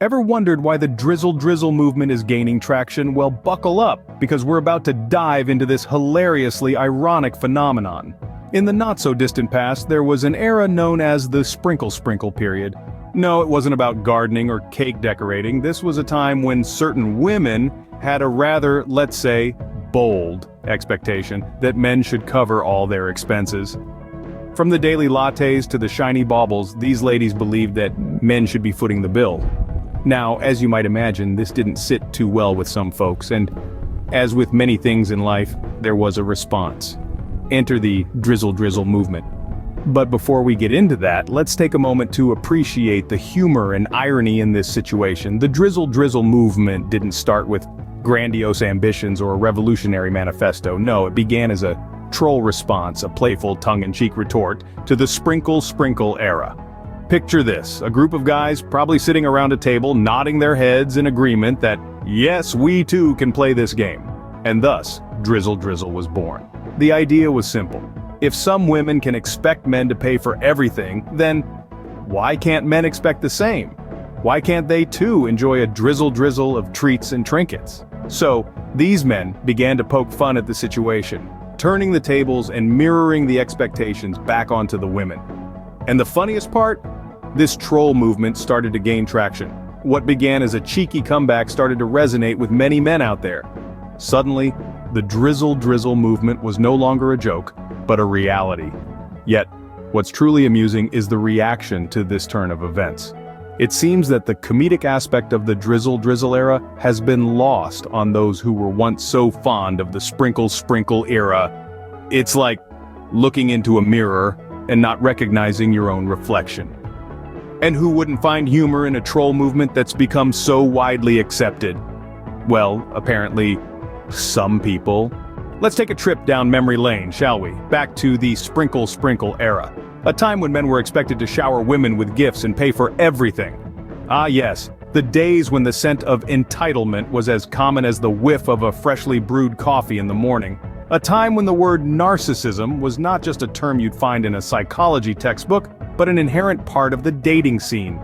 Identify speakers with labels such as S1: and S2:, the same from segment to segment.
S1: Ever wondered why the Drizzle Drizzle movement is gaining traction? Well, buckle up, because we're about to dive into this hilariously ironic phenomenon. In the not-so-distant past, there was an era known as the Sprinkle period. No, it wasn't about gardening or cake decorating. This was a time when certain women had a rather, let's say, bold expectation that men should cover all their expenses. From the daily lattes to the shiny baubles, these ladies believed that men should be footing the bill. Now, as you might imagine, this didn't sit too well with some folks, and as with many things in life, there was a response. Enter the Drizzle Drizzle movement. But before we get into that, let's take a moment to appreciate the humor and irony in this situation. The Drizzle Drizzle movement didn't start with grandiose ambitions or a revolutionary manifesto. No, it began as a troll response, a playful tongue-in-cheek retort to the sprinkle era. Picture this, a group of guys probably sitting around a table nodding their heads in agreement that, yes, we too can play this game. And thus, Drizzle Drizzle was born. The idea was simple. If some women can expect men to pay for everything, then why can't men expect the same? Why can't they too enjoy a drizzle drizzle of treats and trinkets? So, these men began to poke fun at the situation, turning the tables and mirroring the expectations back onto the women. And the funniest part? This troll movement started to gain traction. What began as a cheeky comeback started to resonate with many men out there. Suddenly, the Drizzle Drizzle movement was no longer a joke, but a reality. Yet, what's truly amusing is the reaction to this turn of events. It seems that the comedic aspect of the Drizzle Drizzle era has been lost on those who were once so fond of the sprinkle era. It's like looking into a mirror and not recognizing your own reflection. And who wouldn't find humor in a troll movement that's become so widely accepted? Well, apparently, some people. Let's take a trip down memory lane, shall we? Back to the sprinkle era. A time when men were expected to shower women with gifts and pay for everything. Ah yes, the days when the scent of entitlement was as common as the whiff of a freshly brewed coffee in the morning. A time when the word narcissism was not just a term you'd find in a psychology textbook, but an inherent part of the dating scene.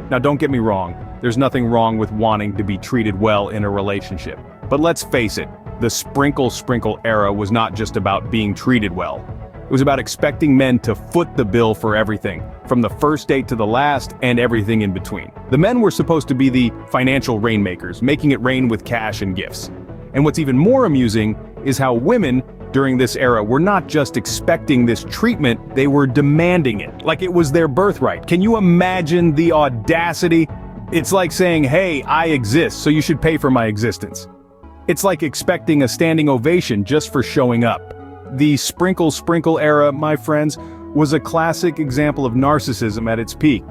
S1: Now don't get me wrong, there's nothing wrong with wanting to be treated well in a relationship. But let's face it, the sprinkle era was not just about being treated well. It was about expecting men to foot the bill for everything, from the first date to the last and everything in between. The men were supposed to be the financial rainmakers, making it rain with cash and gifts. And what's even more amusing is how women, during this era, were not just expecting this treatment, they were demanding it, like it was their birthright. Can you imagine the audacity? It's like saying, hey, I exist, so you should pay for my existence. It's like expecting a standing ovation just for showing up. The sprinkle era, my friends, was a classic example of narcissism at its peak.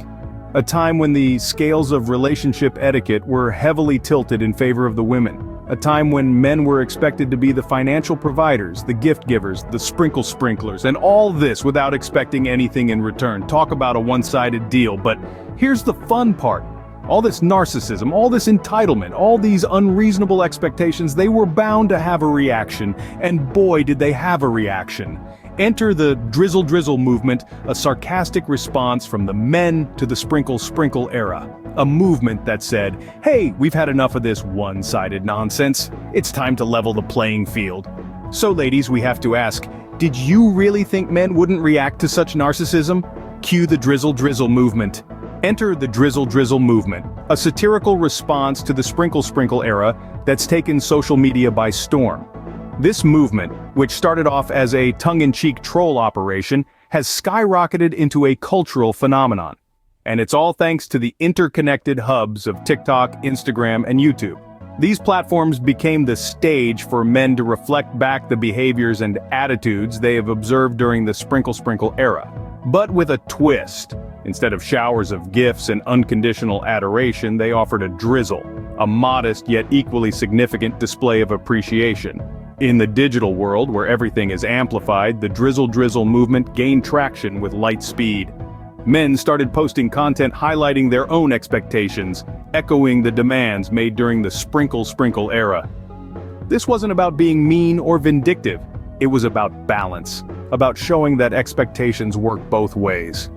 S1: A time when the scales of relationship etiquette were heavily tilted in favor of the women. A time when men were expected to be the financial providers, the gift givers, the sprinklers, and all this without expecting anything in return. Talk about a one-sided deal, but here's the fun part. All this narcissism, all this entitlement, all these unreasonable expectations, they were bound to have a reaction, and boy did they have a reaction. Enter the Drizzle Drizzle movement, a sarcastic response from the men to the sprinkle era. A movement that said, hey, we've had enough of this one-sided nonsense. It's time to level the playing field. So ladies, we have to ask, did you really think men wouldn't react to such narcissism? Cue the Drizzle Drizzle movement. Enter the Drizzle Drizzle movement, a satirical response to the sprinkle era that's taken social media by storm. This movement, which started off as a tongue-in-cheek troll operation, has skyrocketed into a cultural phenomenon. And it's all thanks to the interconnected hubs of TikTok, Instagram, and YouTube. These platforms became the stage for men to reflect back the behaviors and attitudes they have observed during the sprinkle era. But with a twist. Instead of showers of gifts and unconditional adoration, they offered a drizzle, a modest yet equally significant display of appreciation. In the digital world, where everything is amplified, the Drizzle Drizzle movement gained traction with light speed. Men started posting content highlighting their own expectations, echoing the demands made during the sprinkle era. This wasn't about being mean or vindictive, it was about balance, about showing that expectations work both ways.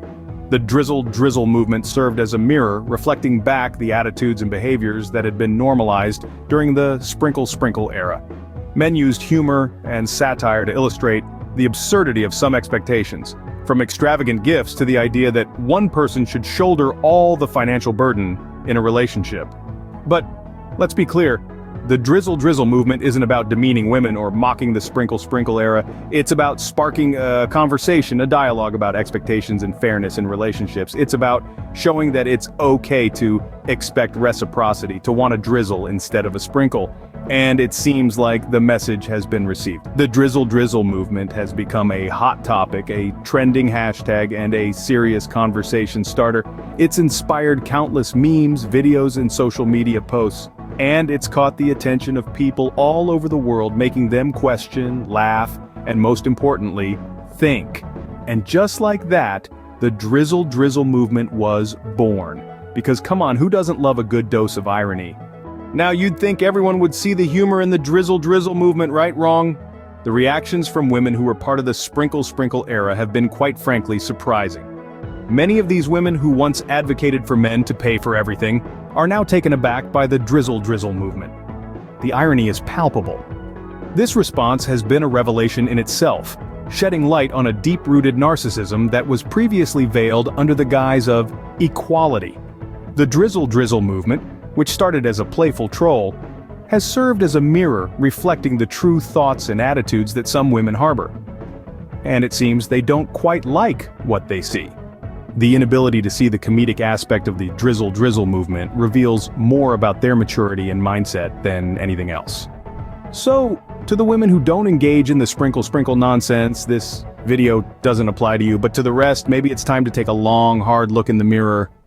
S1: The Drizzle Drizzle movement served as a mirror, reflecting back the attitudes and behaviors that had been normalized during the Sprinkle Sprinkle era. Men used humor and satire to illustrate the absurdity of some expectations, from extravagant gifts to the idea that one person should shoulder all the financial burden in a relationship. But let's be clear, the Drizzle Drizzle movement isn't about demeaning women or mocking the Sprinkle Sprinkle era. It's about sparking a conversation, a dialogue about expectations and fairness in relationships. It's about showing that it's okay to expect reciprocity, to want a drizzle instead of a sprinkle. And it seems like the message has been received. The Drizzle Drizzle movement has become a hot topic, a trending hashtag, and a serious conversation starter. It's inspired countless memes, videos, and social media posts. And it's caught the attention of people all over the world, making them question, laugh, and most importantly, think. And just like that, the Drizzle Drizzle movement was born. Because come on, who doesn't love a good dose of irony? Now you'd think everyone would see the humor in the Drizzle Drizzle movement, right? Wrong. The reactions from women who were part of the Sprinkle Sprinkle era have been quite frankly surprising. Many of these women who once advocated for men to pay for everything are now taken aback by the Drizzle Drizzle movement. The irony is palpable. This response has been a revelation in itself, shedding light on a deep-rooted narcissism that was previously veiled under the guise of equality. The Drizzle Drizzle movement, which started as a playful troll, has served as a mirror reflecting the true thoughts and attitudes that some women harbor. And it seems they don't quite like what they see. The inability to see the comedic aspect of the Drizzle Drizzle movement reveals more about their maturity and mindset than anything else. So, to the women who don't engage in the Sprinkle Sprinkle nonsense, this video doesn't apply to you, but to the rest, maybe it's time to take a long, hard look in the mirror